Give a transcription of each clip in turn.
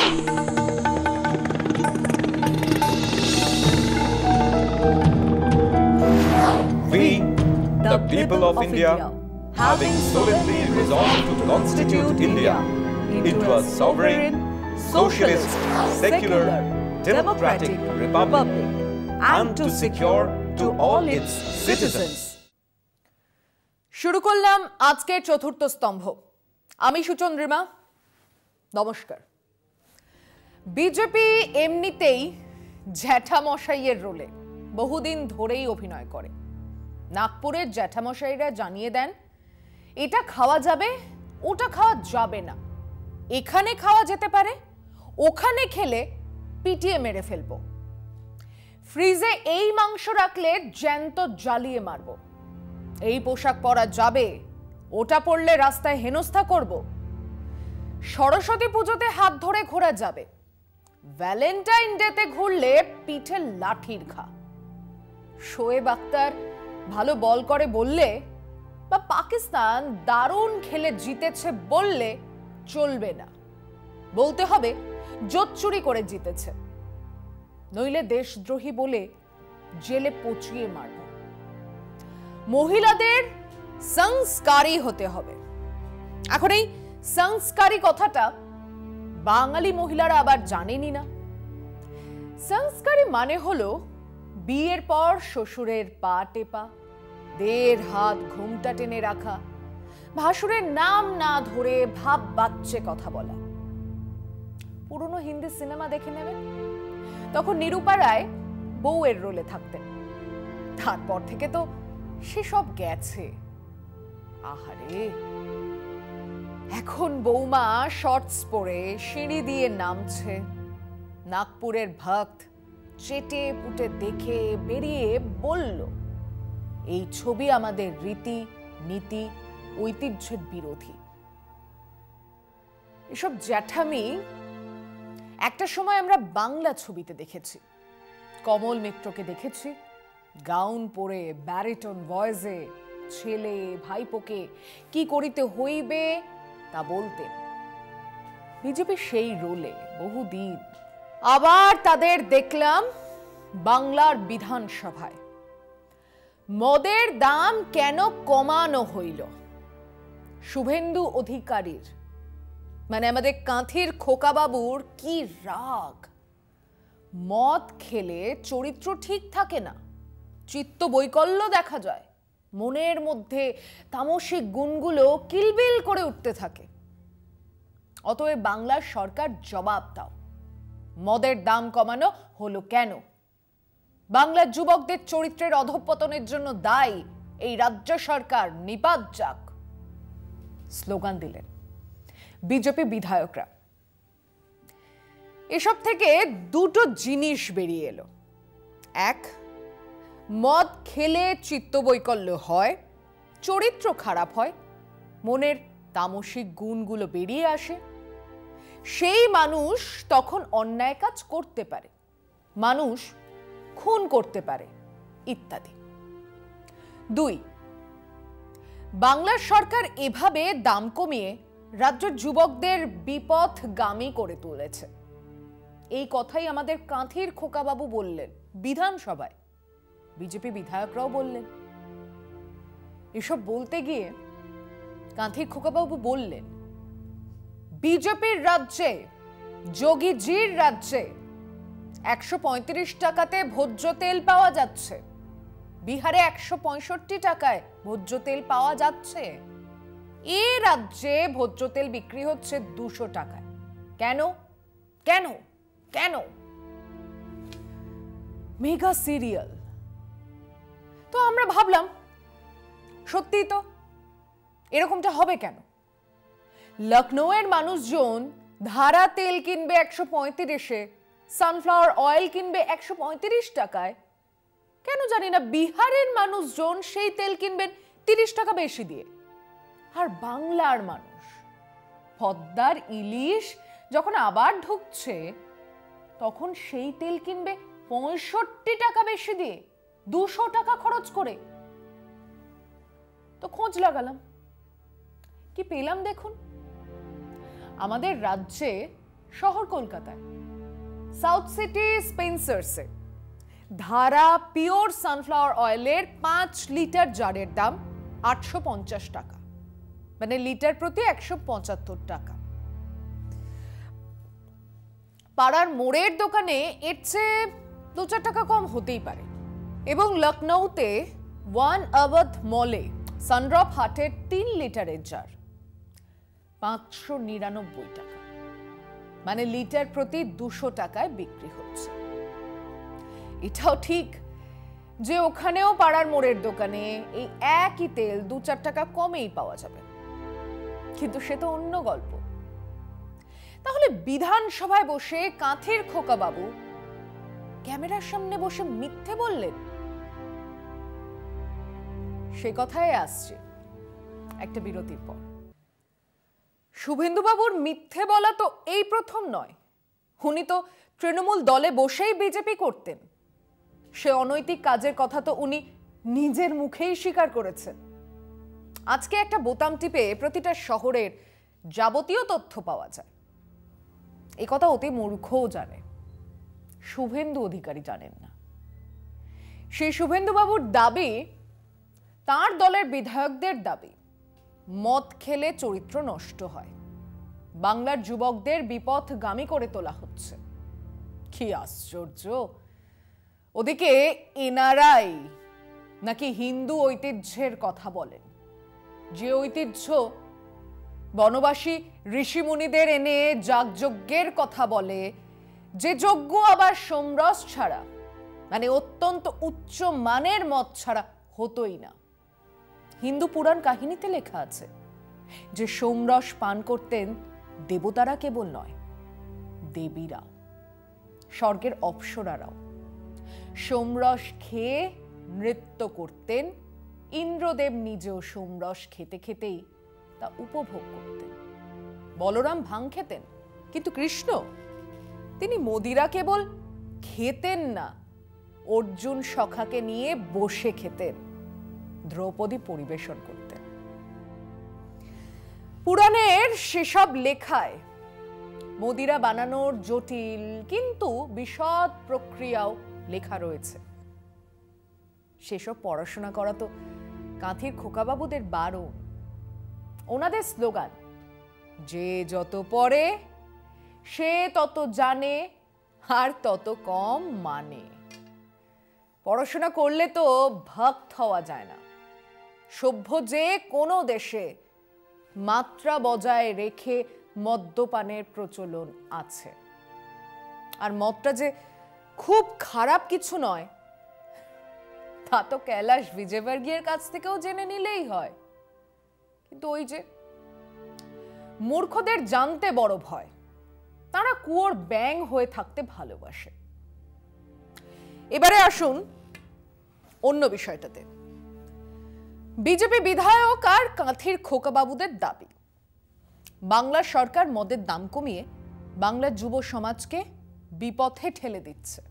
We, the people of India, having solemnly resolved to constitute India into a sovereign, socialist, secular, democratic republic, and to secure to all its citizens. শুরু করলাম আজকের চতুর্থ স্তম্ভ। আমি সুচন্দ্রিমা, নমস্কার। BJP এমনিতেই জ্যাঠামশাইয়ের রোলে বহুদিন ধরেই অভিনয় করে। নাগপুরের জ্যাঠামশাইরা জানিয়ে দেন এটা খাওয়া যাবে, ওটা খাওয়া যাবে না, এখানে খাওয়া যেতে পারে, ওখানে খেলে পিটিয়ে মেরে ফেলবো, ফ্রিজে এই মাংস রাখলে জ্যান্ত জ্বালিয়ে মারবো, এই পোশাক পরা যাবে, ওটা পরলে রাস্তায় হেনস্থা করব, সরস্বতী পুজোতে হাত ধরে ঘোরা যাবে, ভ্যালেন্টাইন ডেতে ঘুরলে পিঠে লাঠির ঘা, শোয়েব আখতার ভালো বল করে বললে বা পাকিস্তান দারুণ খেলে জিতেছে বললে চলবে না, বলতে হবে জোচ্চুরি করে জিতেছে, নইলে দেশদ্রোহী বলে জেলে পচিয়ে মারব। মহিলাদের সংস্কারী হতে হবে। এখন এই সংস্কারী কথাটা বাঙালি মহিলারা আবার জানেনই না। সংস্কারী মানে হলো বিয়ের পর শ্বশুরের পা টেপা, দেড় হাত ঘুমটা টেনে রাখা, ভাসুরের নাম না ধরে ভাব বাচ্চে কথা বলা। পুরনো হিন্দি সিনেমা দেখে নেবেন, তখন নিরূপা রায় বউয়ের রোলে থাকতেন। তারপর থেকে তো সেসব গেছে। আহারে, এখন বৌমা শর্টস পরে সিঁড়ি দিয়ে নামছে, নাগপুরের ভক্ত চেটে পুটে দেখে বেরিয়ে বলল এই ছবি আমাদের রীতি নীতি ঐতিহ্যের বিরোধী। এসব জ্যাঠামি একটা সময় আমরা বাংলা ছবিতে দেখেছি। কমল মিত্রকে দেখেছি গাউন পরে ব্যারিটন ভয়েসে ছেলে ভাইপোকে কি করিতে হইবে তা বলতেন। বিজেপি সেই রোলে বহুদিন। আবার তাদের দেখলাম বাংলার বিধানসভায়। মদের দাম কেন কমানো হইল? শুভেন্দু অধিকারীর মানে আমাদের কাঁথির খোকাবাবুর কি রাগ! মদ খেলে চরিত্র ঠিক থাকে না, চিত্ত বৈকল্য দেখা যায়, মনের মধ্যে তামসিক গুণগুলো কিলবিল করে উঠতে থাকে। অতএব বাংলার সরকার জবাব দাও, মদের দাম কমানো হলো কেন? বাংলার যুবকদের চরিত্রের অধঃপতনের জন্য দায়ী এই রাজ্য সরকার, নিপাত যাক। স্লোগান দিলেন বিজেপি বিধায়করা। এসব থেকে দুটো জিনিস বেরিয়ে এলো। এক, মদ খেলে চিত্তবৈকল্য হয়, চরিত্র খারাপ হয়, মনের তামসিক গুণগুলো বেরিয়ে আসে, সেই মানুষ তখন অন্যায় কাজ করতে পারে, মানুষ খুন করতে পারে ইত্যাদি। দুই, বাংলার সরকার এভাবে দাম কমিয়ে রাজ্যের যুবকদের বিপথগামী করে তুলেছে। এই কথাই আমাদের কাঁথির খোকাবাবু বললেন বিধানসভায়, বিজেপি বিধায়করাও বললেন। এসব বলতে গিয়ে কাঁথির খোকাবাবু বললেন বিজেপির রাজ্যে, যোগীজির রাজ্যে 135 টাকাতে ভোজ্য তেল পাওয়া যাচ্ছে, বিহারে 165 টাকায় ভোজ্য তেল পাওয়া যাচ্ছে, এ রাজ্যে ভোজ্য তেল বিক্রি হচ্ছে 200 টাকায়। কেন কেন কেন? Mega serial. তো আমরা ভাবলাম সত্যি তো এরকমটা হবে কেন? লখনৌয়ের মানুষজন ধারা তেল কিনবে 135-এ, সানফ্লাওয়ার অয়েল কিনবে 135 টাকায়, কেন জানি না বিহারের মানুষজন সেই তেল কিনবেন 30 টাকা বেশি দিয়ে। আর বাংলার মানুষ পদ্মার ইলিশ যখন আবার ঢুকছে তখন সেই তেল কিনবে 65 টাকা বেশি দিয়ে, 200 টাকা খরচ করে। তো খোঁজ লাগালাম, কি পেলাম দেখুন। আমাদের রাজ্যে শহর কলকাতায় সাউথ সিটি স্পেন্সার্সে ধারা পিওর সানফ্লাওয়ার অয়েলের 5 লিটার জারের দাম 850 টাকা, মানে লিটার প্রতি 175 টাকা। পাড়ার মোড়ের দোকানে এর চেয়ে 2-4 টাকা কম হতেই পারে। এবং লখনৌতে ওয়ান অবধ মলে সানড্রপ হাটের 3 লিটারের জার 599 টাকা, মানে লিটার প্রতি 200 টাকায় বিক্রি হচ্ছে। এটাও ঠিক যে ওখানেও পাড়ার মোড়ের দোকানে এই একই তেল 2-4 টাকা কমেই পাওয়া যাবে, কিন্তু সে তো অন্য গল্প। তাহলে বিধানসভায় বসে কাঁথির খোকা বাবু ক্যামেরার সামনে বসে মিথ্যে বললেন? সে কথায় আসছে একটা বিরতির পর। শুভেন্দু বাবুর মিথ্যে বলা তো এই প্রথম নয়। উনি তো তৃণমূল দলে বসেই বিজেপি করতেন। সে অনৈতিক কাজের কথা তো উনি নিজের মুখেই স্বীকার করেছেন। আজকে একটা বোতাম টিপে প্রতিটা শহরের যাবতীয় তথ্য পাওয়া যায়। এই কথা অতি মূর্খও জানে, শুভেন্দু অধিকারী জানেন না। সেই শুভেন্দু বাবুর দাবি, তার দলের বিধায়কদের দাবি, মদ খেলে চরিত্র নষ্ট হয়, বাংলার যুবকদের বিপথগামী করে তোলা হচ্ছে। কি আশ্চর্য! ওদিকে এনারাই নাকি হিন্দু ঐতিহ্যের কথা বলেন, যে ঐতিহ্য বনবাসী ঋষিমুনিদের এনে যাগযজ্ঞের কথা বলে, যে যজ্ঞ আবার সোমরস ছাড়া, মানে অত্যন্ত উচ্চ মানের মদ ছাড়া হতোই না। হিন্দু পুরাণ কাহিনীতে লেখা আছে যে সোমরস পান করতেন দেবতারা কেবল নয়, দেবীরাও, স্বর্গের অপ্সরারাও। সোমরস খেয়ে নৃত্য করতেন, ইন্দ্রদেব নিজেও সোমরস খেতে খেতেই তা উপভোগ করতেন। বলরাম ভাং খেতেন, কিন্তু কৃষ্ণ তিনি মদিরা কেবল খেতেন না, অর্জুন সখাকে নিয়ে বসে খেতেন, দ্রৌপদী পরিবেশন করতেন। পুরাণের সেসব লেখায় মদিরা বানানোর জটিল কিন্তু বিশদ প্রক্রিয়াও লেখা রয়েছে। সেসব পড়াশোনা করা তো কাঁথির খোকাবাবুদের বারণ। ওনাদের স্লোগান, যে যত পড়ে সে তত জানে আর তত কম মানে। পড়াশোনা করলে তো ভক্ত হওয়া যায় না। সভ্য যে কোনো দেশে মাত্রা বজায় রেখে মদ্যপানের প্রচলন আছে। আর মদটা যে খুব খারাপ কিছু নয় তা তো কৈলাশ বিজয়বর্গীয়ের কাছ থেকেও জেনে নিলেই হয়। কিন্তু ওই যে মূর্খদের জানতে বড় ভয়, তারা কুয়োর ব্যাঙ হয়ে থাকতে ভালোবাসে। এবারে আসুন অন্য বিষয়টাতে। বিজেপি বিধায়ক আর কাঁথির খোকাবাবুদের দাবি, বাংলার সরকার মদের দাম কমিয়ে বাংলার যুব সমাজকে বিপথে ঠেলে দিচ্ছে।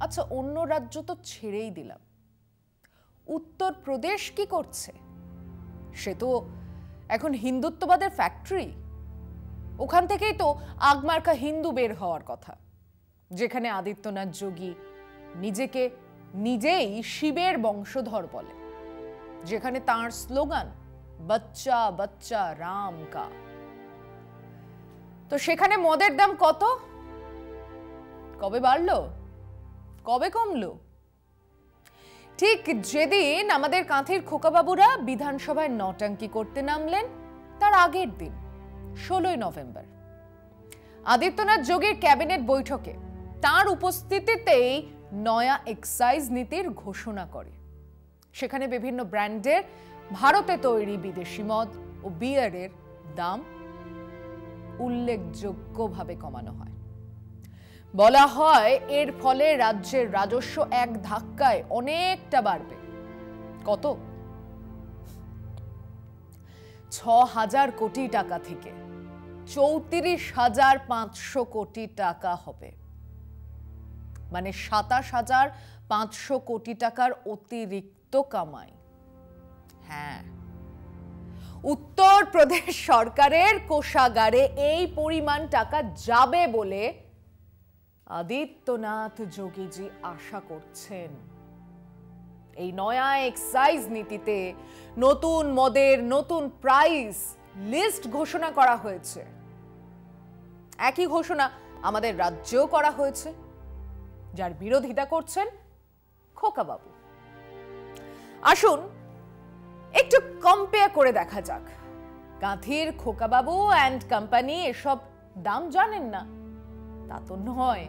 আচ্ছা, অন্য রাজ্য তো ছেড়েই দিলাম, উত্তরপ্রদেশ কি করছে? সে তো এখন হিন্দুত্ববাদের ফ্যাক্টরি। ওখান থেকেই তো আগমার্কা হিন্দু বের হওয়ার কথা, যেখানে আদিত্যনাথ যোগী নিজেকে নিজেই শিবের বংশধর বলে, যেখানে তার স্লোগান বাচ্চা বাচ্চা রাম কা। তো সেখানে মদের দাম কত? কবে বাড়লো, কবে কমলো? ঠিক যেদিন আমাদের কাঁথির খোকাবাবুরা বিধানসভায় নটাঙ্কি করতে নামলেন, তার আগের দিন 16 নভেম্বর আদিত্যনাথ যোগীর ক্যাবিনেট বৈঠকে তার উপস্থিতিতেই নয়া এক্সাইজ নীতির ঘোষণা করে। সেখানে বিভিন্ন ব্র্যান্ডের ভারতে তৈরি বিদেশি মদ ও বিয়ারের দাম উল্লেখযোগ্যভাবে কমানো হয়। বলা হয় এর ফলে রাজ্যের রাজস্ব এক ধাক্কায় অনেকটা বাড়বে। কত? 6,000 কোটি টাকা থেকে 34,500 কোটি টাকা হবে, মানে 27,500 কোটি টাকার অতিরিক্ত কামাই। হ্যাঁ, উত্তরপ্রদেশ সরকারের কোষাগারে এই পরিমাণ টাকা যাবে বলে আদিত্যনাথ যোগীজি আশা করছেন। এই নয়া এক্সাইজ নীতিতে নতুন মদের নতুন প্রাইস লিস্ট ঘোষণা করা হয়েছে। একই ঘোষণা আমাদের রাজ্যেও করা হয়েছে, যার বিরোধিতা করছেন খোকাবাবু। আসুন একটু কম্পেয়ার করে দেখা যাক। গাঁথির খোকাবাবু অ্যান্ড কোম্পানি এসব দাম জানেন না তা তো নয়,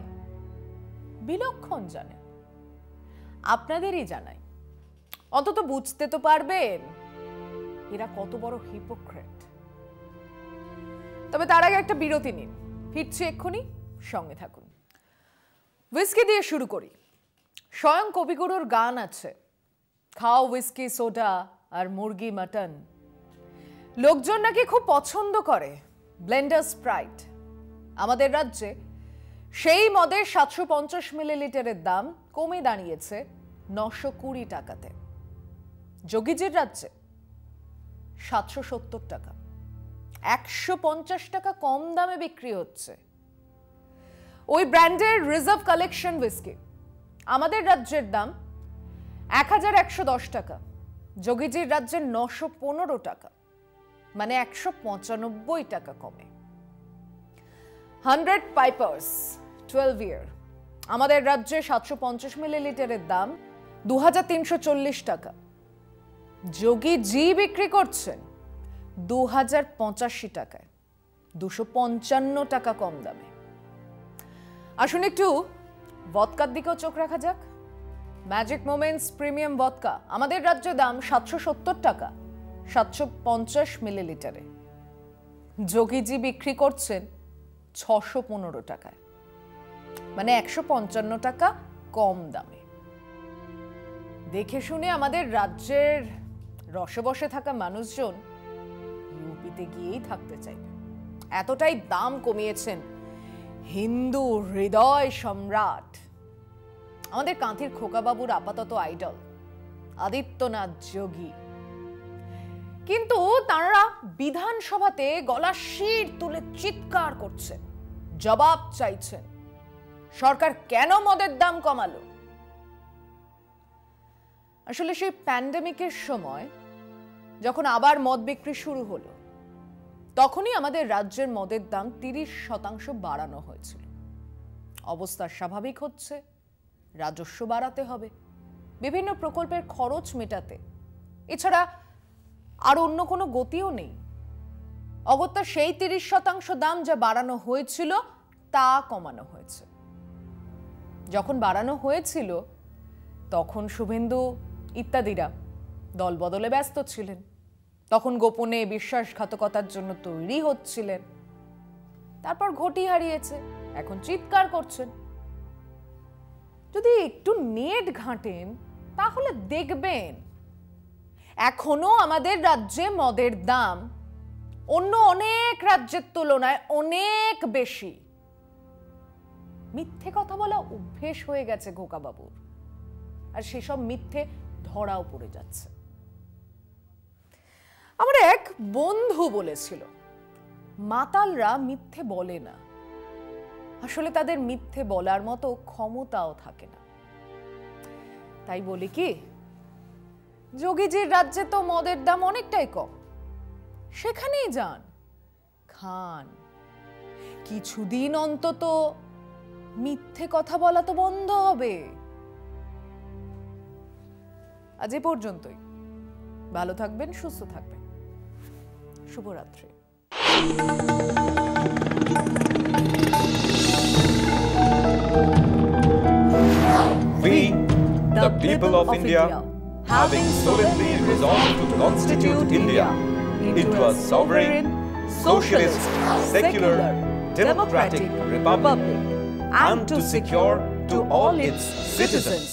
বিলক্ষণ জানেন। আপনাদেরই জানাই, অন্তত বুঝতে তো পারবেন এরা কত বড় হিপোক্রেট। তবে তার আগে একটা বিরতি নিন, ফিরছি এক্ষুনি, সঙ্গে থাকুন। হুইস্কি দিয়ে শুরু করি। স্বয়ং কবিগুরুর গান আছে, খাও হুইস্কি সোডা আর মুরগি মাটন। লোকজন নাকি খুব পছন্দ করে ব্লেন্ডার স্প্রাইট। আমাদের রাজ্যে সেই মদের 750 মিলিলিটারের দাম কমে দাঁড়িয়েছে 920 টাকাতে। যোগীজির রাজ্যে 770 টাকা, 150 টাকা কম দামে বিক্রি হচ্ছে। ওই ব্র্যান্ডের রিজার্ভ কালেকশন হুইস্কি আমাদের রাজ্যের দাম 1110 টাকা, যোগীজির রাজ্যের 915 টাকা, মানে 195 টাকা কমে। 100 পাইপার্স 12 ইয়ার আমাদের রাজ্যে 750 মিলিলিটারের দাম 2340 টাকা, যোগীজি বিক্রি করছেন 2085 টাকায়, 255 টাকা কম দামে। আসুন একটু ভদকার দিকেও চোখ রাখা যাক। ম্যাজিক মোমেন্টস প্রিমিয়াম ভদকা আমাদের রাজ্যে দাম 770 টাকা 750 মিলিলিটারে, যোগীজি বিক্রি করছেন 615 টাকায়, মানে 155 টাকা কম দামে। দেখে শুনে আমাদের রাজ্যের রসে বসে থাকা মানুষজন ইউপিতে গিয়েই থাকতে চাইবে, এতটাই দাম কমিয়েছেন হিন্দু হৃদয় সম্রাট আমাদের কাঁথির খোকাবাবুর আপাতত আইডল আদিত্যনাথ যোগী। কিন্তু তাঁরা বিধানসভাতে গলা শির তুলে চিৎকার করছেন, জবাব চাইছেন সরকার কেন মদের দাম কমালো। আসলে সেই প্যান্ডেমিকের সময় যখন আবার মদ বিক্রি শুরু হলো, তখনই আমাদের রাজ্যের মদের দাম 30% বাড়ানো হয়েছিল। অবস্থা স্বাভাবিক হচ্ছে, রাজস্ব বাড়াতে হবে, বিভিন্ন প্রকল্পের খরচ মেটাতে, এছাড়া আর অন্য কোনো গতিও নেই। অগত্যা সেই 30% দাম যা বাড়ানো হয়েছিল তা কমানো হয়েছে। যখন বাড়ানো হয়েছিল তখন শুভেন্দু ইত্যাদিরা দল বদলে ব্যস্ত ছিলেন, তখন গোপনে বিশ্বাসঘাতকতার জন্য তৈরি হচ্ছিলেন। তারপর ঘটি হারিয়েছে, এখন চিৎকার করছেন। যদি একটু নেট ঘাঁটেন তাহলে দেখবেন এখনো আমাদের রাজ্যে মদের দাম অন্য অনেক রাজ্যের তুলনায় অনেক বেশি। মিথ্যে কথা বলা অভ্যেস হয়ে গেছে খোকাবাবুর, আর সেসব মিথ্যে ধরাও পড়ে যাচ্ছে। আমার এক বন্ধু বলেছিল, মাতালরা মিথ্যে বলে না, আসলে তাদের মিথ্যে বলার মতো ক্ষমতাও থাকে না। তাই বলি কি, যোগীজির রাজ্যে তো মদের দাম অনেকটাই কম, সেখানেই যান, খান। কিছুদিন অন্তত মিথ্যে কথা বলা তো বন্ধ হবে। আজ এ পর্যন্তই। ভালো থাকবেন, সুস্থ থাকবেন। শুভরাত্রি। We, the people of India, having solemnly resolved to constitute India into a sovereign, socialist, secular, democratic republic, and to secure to all its citizens